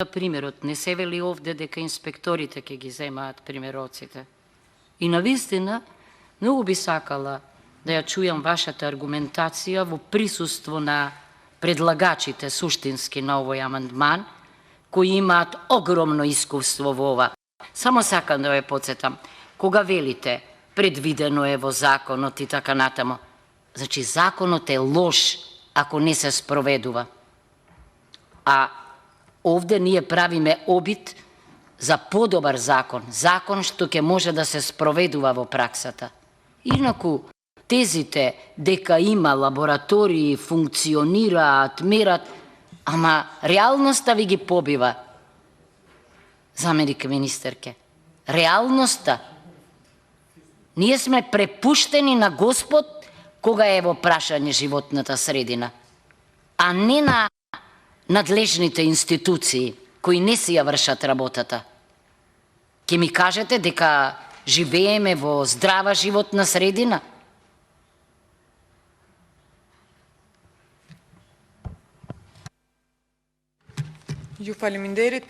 примерот, не се вели овде дека инспекторите ќе ги земаат примероците. И навистина, многу би сакала да ја чујам вашата аргументација во присуство на предлагачите суштински на овој амандман, кои имаат огромно искуство во ова. Само сакам да ве подсетам, кога велите предвидено е во законот и така натаму, значи законот е лош ако не се спроведува. А овде ние правиме обид за подобар закон, закон што ќе може да се спроведува во праксата. Инаку, тезите дека има лаборатории, функционираат, мерат, ама реалноста ви ги побива, заменик министерке. Реалноста. Ние сме препуштени на Господ кога е во прашање животната средина, а не на надлежните институции кои не си ја вршат работата. Ке ми кажете дека живееме во здрава животна средина? Ju faleminderit.